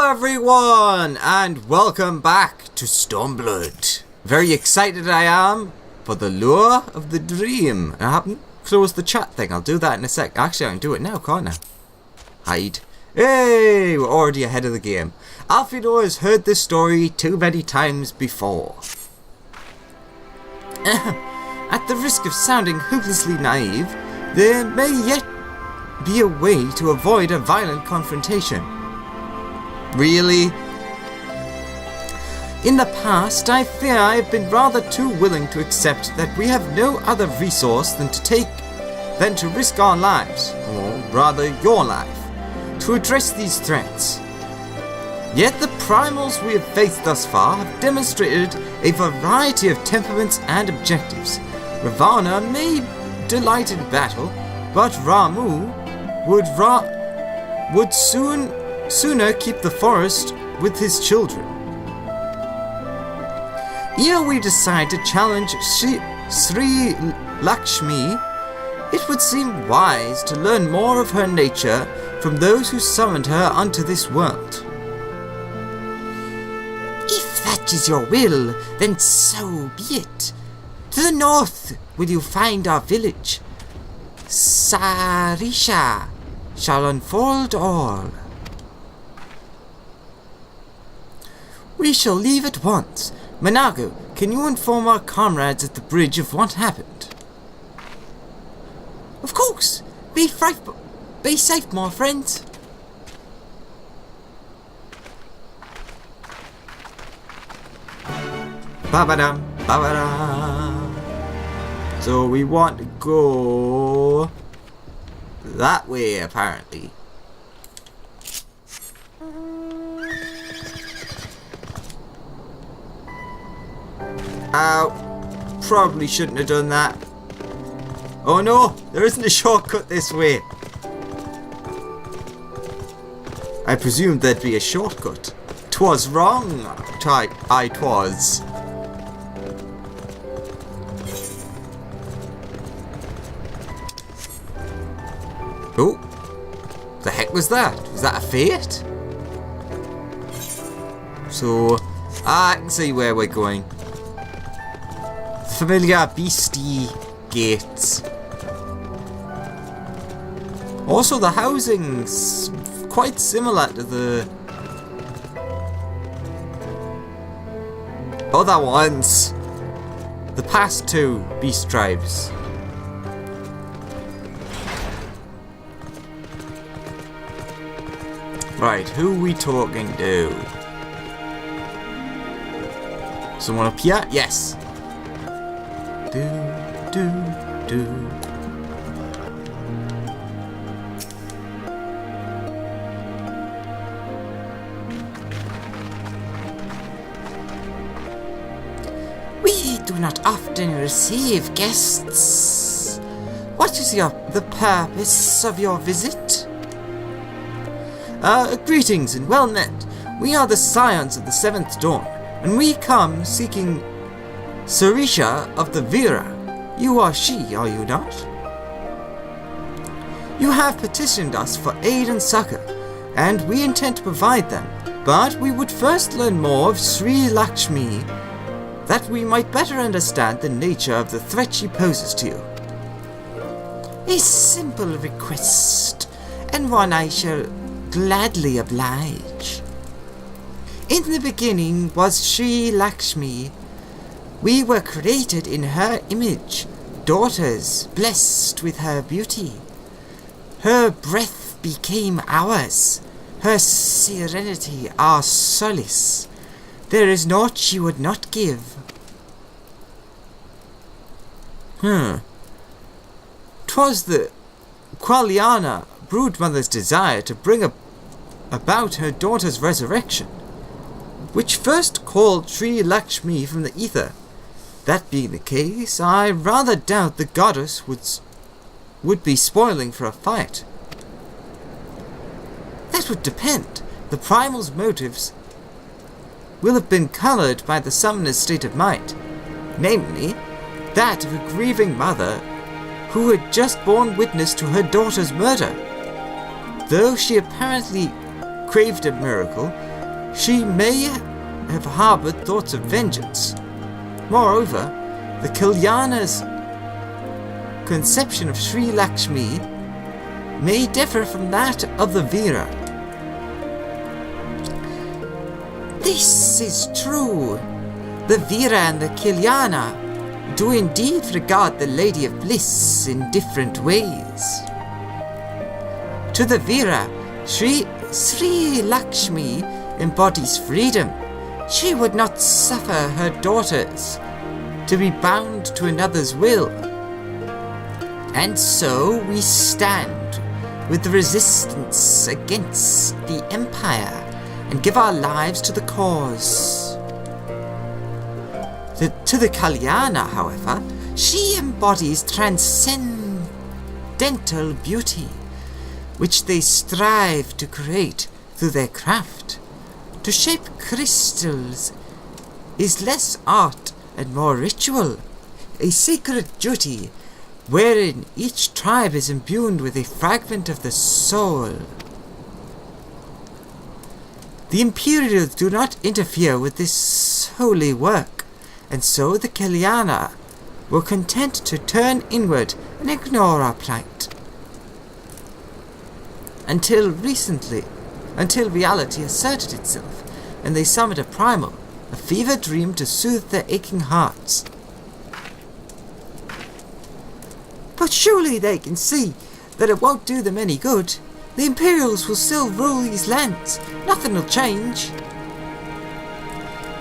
Hello everyone, and welcome back to Stormblood. Very excited I am for the lure of the dream. I haven't closed the chat thing, I'll do that in a sec. Actually, I can do it now, can't I? Hide. Hey, we're already ahead of the game. Alfredo has heard this story too many times before. At the risk of sounding hopelessly naive, there may yet be a way to avoid a violent confrontation. Really? In the past, I fear I have been rather too willing to accept that we have no other resource than to risk our lives, or rather your life, to address these threats. Yet the primals we have faced thus far have demonstrated a variety of temperaments and objectives. Ravana may delight in battle, but Ramu would sooner keep the forest with his children. Ere we decide to challenge Sri Lakshmi, it would seem wise to learn more of her nature from those who summoned her unto this world. If that is your will, then so be it. To the north will you find our village. Sarisha shall unfold all. We shall leave at once. Manago, can you inform our comrades at the bridge of what happened? Of course. Be safe, my friends. Ba-ba-dum, ba-ba-dum. So we want to go that way, apparently. Probably shouldn't have done that. Oh no, there isn't a shortcut this way. I presumed there'd be a shortcut. 'Twas wrong, I 'twas. Oh, the heck was that? Was that a fate? So, I can see where we're going. Familiar beastie gates. Also, the housing's quite similar to the other ones. The past two beast tribes. Right, who are we talking to? Someone up here? Yes. Do. We do not often receive guests. What is the purpose of your visit? Greetings and well met. We are the scions of the Seventh Dawn, and we come seeking Sarisha of the Vira. You are she, are you not? You have petitioned us for aid and succor, and we intend to provide them, but we would first learn more of Sri Lakshmi, that we might better understand the nature of the threat she poses to you. A simple request, and one I shall gladly oblige. In the beginning was Sri Lakshmi. We were created in her image, daughters blessed with her beauty. Her breath became ours, her serenity our solace. There is naught she would not give. 'Twas the Qualiana broodmother's desire to bring about her daughter's resurrection, which first called Sri Lakshmi from the ether. That being the case, I rather doubt the goddess would be spoiling for a fight. That would depend. The primal's motives will have been coloured by the summoner's state of mind, namely, that of a grieving mother who had just borne witness to her daughter's murder. Though she apparently craved a miracle, she may have harbored thoughts of vengeance. Moreover, the Kalyana's conception of Sri Lakshmi may differ from that of the Veera. This is true. The Veera and the Kalyana do indeed regard the Lady of Bliss in different ways. To the Veera, Sri Lakshmi embodies freedom. She would not suffer her daughters to be bound to another's will. And so we stand with the resistance against the Empire and give our lives to the cause. To the Kalyana, however, she embodies transcendental beauty, which they strive to create through their craft. To shape crystals is less art and more ritual, a sacred duty wherein each tribe is imbued with a fragment of the soul. The Imperials do not interfere with this holy work, and so the Kalyana were content to turn inward and ignore our plight. Until reality asserted itself, and they summoned a primal, a fever dream to soothe their aching hearts. But surely they can see that it won't do them any good. The Imperials will still rule these lands. Nothing will change.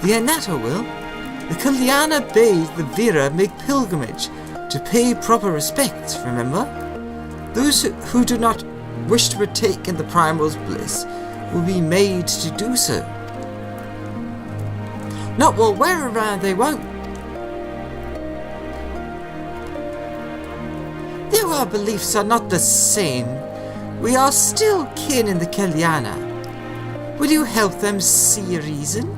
The Anata will. The Kalyana bade the Veera make pilgrimage to pay proper respects, remember? Those who do not wish to partake in the primal's bliss will be made to do so. Not well, where around they won't. Though our beliefs are not the same, we are still kin in the Kalyana. Will you help them see reason?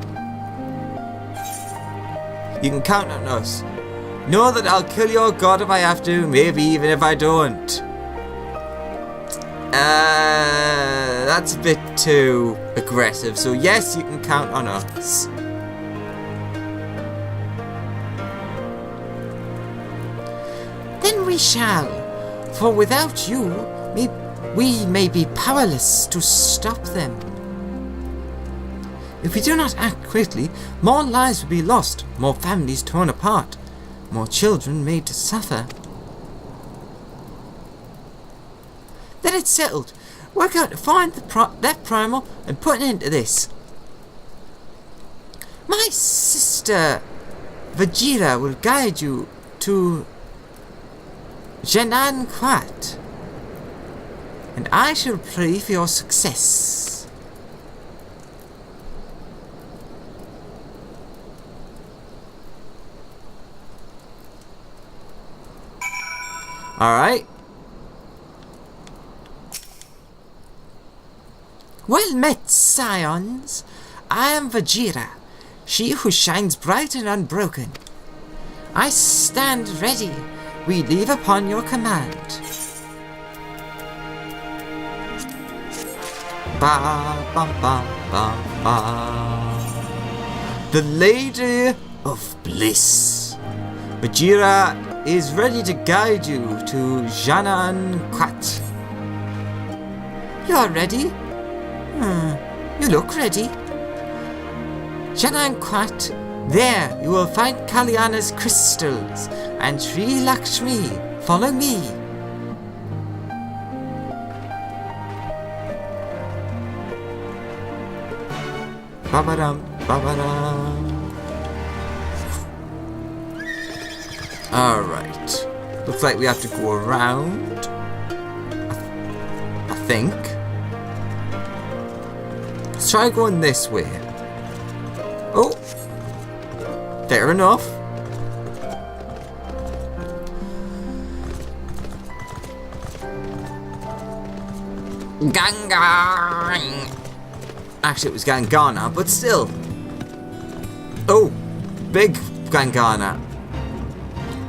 You can count on us. Know that I'll kill your god if I have to, maybe even if I don't. That's a bit too aggressive, so yes, you can count on us. Then we shall, for without you, we may be powerless to stop them. If we do not act quickly, more lives will be lost, more families torn apart, more children made to suffer. Then it's settled. Work out to find that primal and put an end to this. My sister Vajira will guide you to Janan Kwat, and I shall pray for your success. Alright. Well met, scions. I am Vajira, she who shines bright and unbroken. I stand ready. We leave upon your command. Ba, ba, ba, ba, ba. The Lady of Bliss. Vajira is ready to guide you to Janan Kwat. You are ready? You look ready. Janan Kwat, there you will find Kalyana's crystals and Sri Lakshmi. Follow me. Ba-ba-dum, ba-ba-dum. Alright. Looks like we have to go around. I think. Let's try going this way. Oh. Fair enough. Gangan. Actually, it was Gangana, but still. Oh, big Gangana.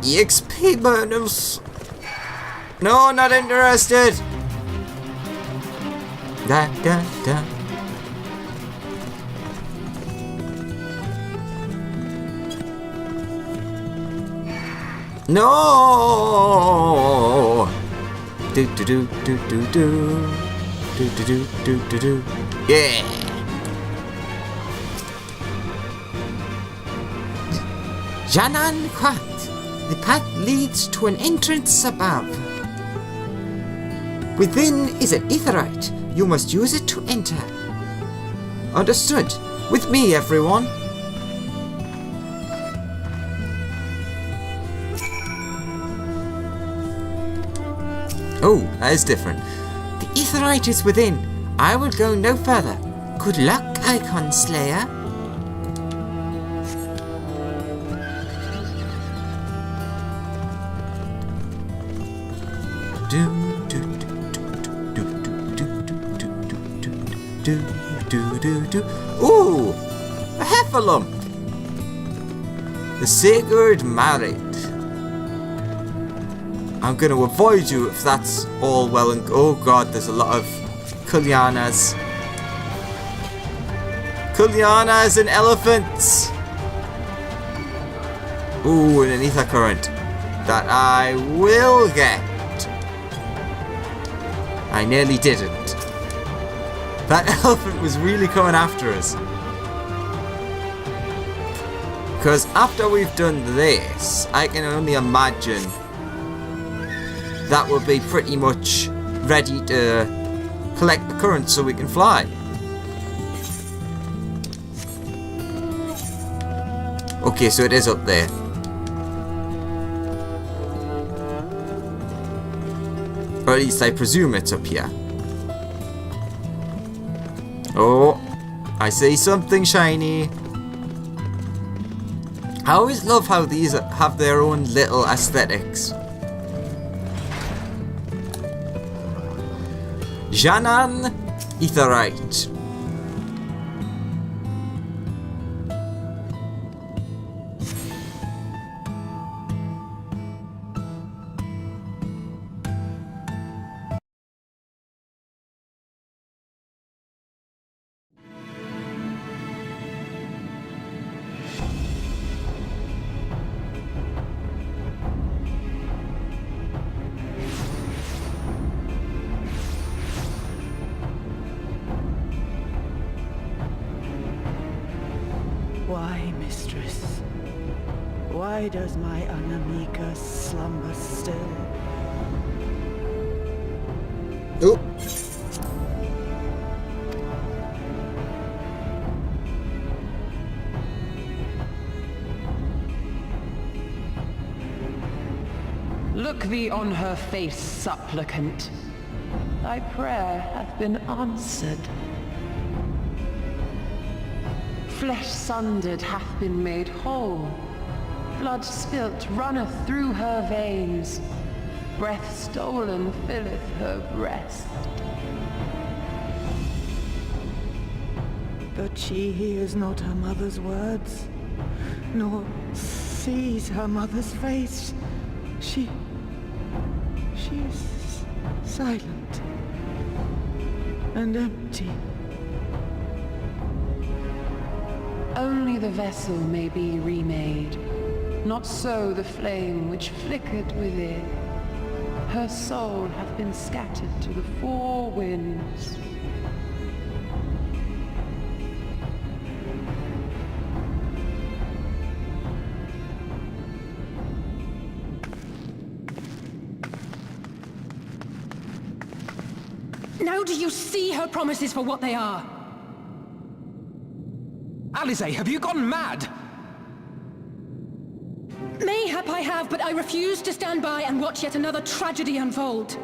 EXP bonus. No, not interested. Da da da. No! Do do do do do do. Do do do do do do. Yeah! Janan Quat. The path leads to an entrance above. Within is an aetheryte. You must use it to enter. Understood. With me, everyone. Oh, that is different. The aetheryte is within. I will go no further. Good luck, Icon Slayer. Ooh! A Heffalump! The Sacred Married. I'm going to avoid you if that's all well and... Oh god, there's a lot of Kulyanas. Kulyanas and elephants! Ooh, and an ether current. That I will get. I nearly didn't. That elephant was really coming after us. Because after we've done this, I can only imagine that will be pretty much ready to collect the current so we can fly. Okay, so it is up there. Or at least I presume it's up here. Oh, I see something shiny. I always love how these have their own little aesthetics. Janan Aetheryte. Why, mistress? Why does my Anamika slumber still? Oh. Look thee on her face, supplicant. Thy prayer hath been answered. Flesh sundered hath been made whole. Blood spilt runneth through her veins. Breath stolen filleth her breast. But she hears not her mother's words, nor sees her mother's face. She is silent and empty. Only the vessel may be remade, not so the flame which flickered within. Her soul hath been scattered to the four winds. Now do you see her promises for what they are? Alisaie, have you gone mad? Mayhap I have, but I refuse to stand by and watch yet another tragedy unfold.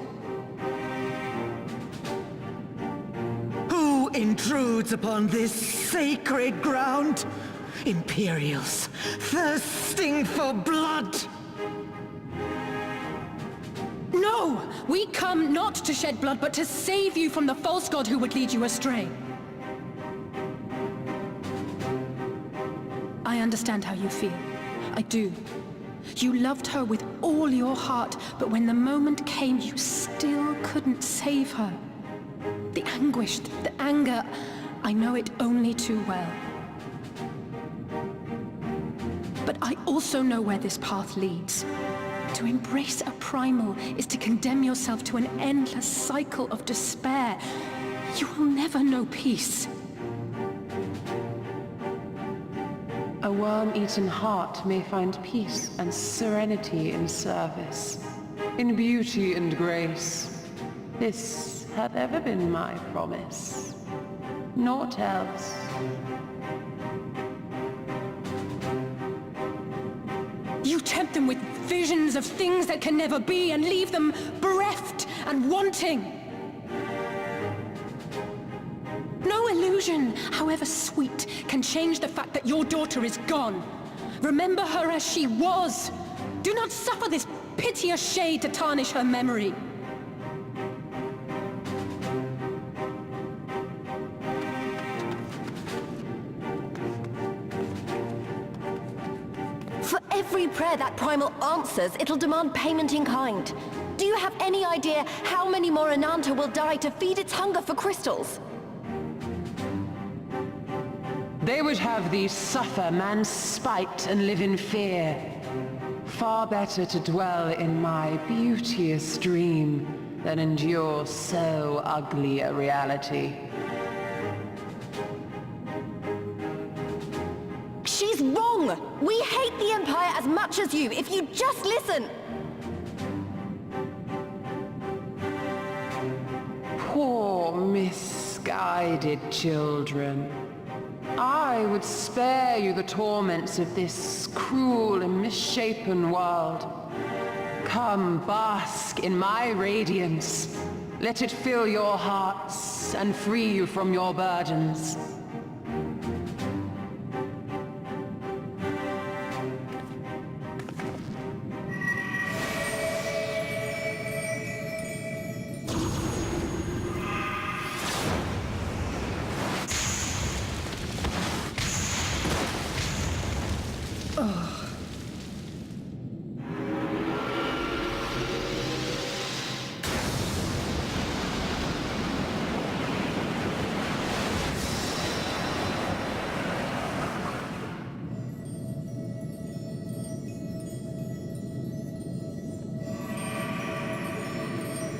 Who intrudes upon this sacred ground? Imperials, thirsting for blood! No! We come not to shed blood, but to save you from the false god who would lead you astray. I understand how you feel. I do. You loved her with all your heart, but when the moment came, you still couldn't save her. The anguish, the anger, I know it only too well. But I also know where this path leads. To embrace a primal is to condemn yourself to an endless cycle of despair. You will never know peace. A worm-eaten heart may find peace and serenity in service, in beauty and grace. This hath ever been my promise. Naught else. You tempt them with visions of things that can never be and leave them bereft and wanting. No illusion, however sweet, can change the fact that your daughter is gone. Remember her as she was. Do not suffer this piteous shade to tarnish her memory. For every prayer that primal answers, it'll demand payment in kind. Do you have any idea how many more Ananta will die to feed its hunger for crystals? They would have thee suffer man's spite and live in fear. Far better to dwell in my beauteous dream than endure so ugly a reality. She's wrong! We hate the Empire as much as you, if you just listen! Poor misguided children. I would spare you the torments of this cruel and misshapen world. Come, bask in my radiance. Let it fill your hearts and free you from your burdens.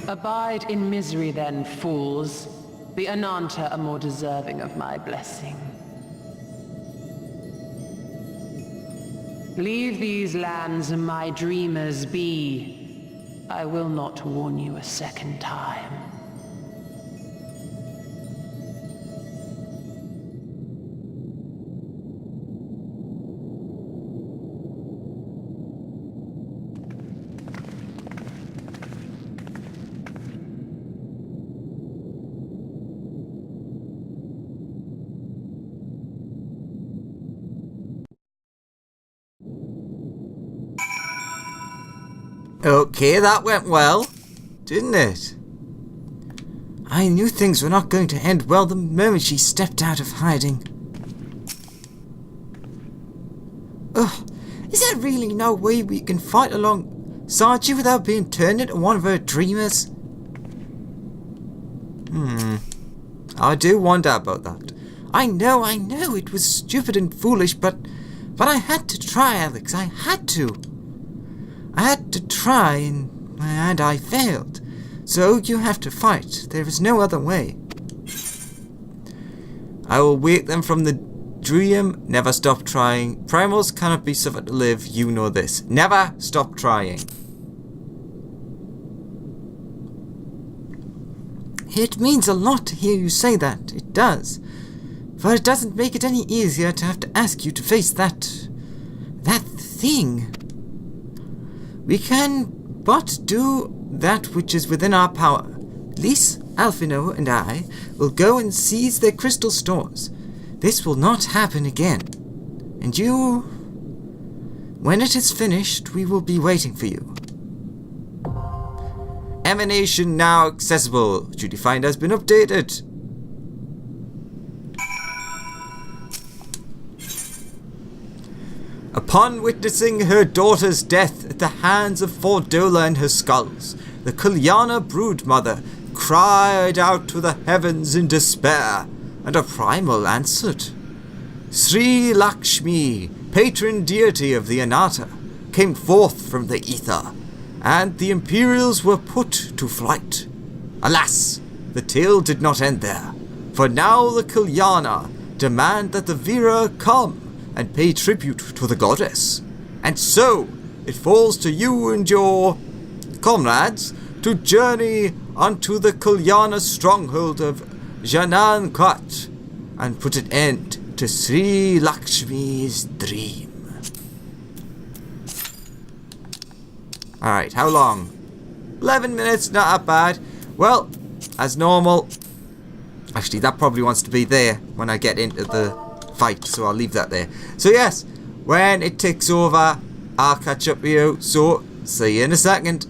Abide in misery then, fools. The Ananta are more deserving of my blessing. Leave these lands and my dreamers be. I will not warn you a second time. Okay, that went well, didn't it? I knew things were not going to end well the moment she stepped out of hiding. Ugh, is there really no way we can fight alongside you without being turned into one of her dreamers? I do wonder about that. I know it was stupid and foolish, but I had to try, Alex, I had to. I had to try, and I failed. So you have to fight. There is no other way. I will wake them from the dream. Never stop trying. Primals cannot be suffered to live. You know this. Never stop trying. It means a lot to hear you say that. It does. But it doesn't make it any easier to have to ask you to face that thing. We can but do that which is within our power. Lys, Alphino, and I will go and seize their crystal stores. This will not happen again. And you... when it is finished, we will be waiting for you. Emanation now accessible. Duty finder has been updated. Upon witnessing her daughter's death at the hands of Fordola and her skulls, the Kalyana broodmother cried out to the heavens in despair, and a primal answered. Sri Lakshmi, patron deity of the Ananta, came forth from the ether and the Imperials were put to flight. Alas, the tale did not end there, for now the Kyliana demand that the Vera come and pay tribute to the goddess. And so, it falls to you and your comrades to journey unto the Kyliana stronghold of Janan Khat and put an end to Sri Lakshmi's dream. Alright, how long? 11 minutes, not that bad. Well, as normal. Actually, that probably wants to be there when I get into the fight, so I'll leave that there. So yes, when it takes over, I'll catch up with you. So, see you in a second.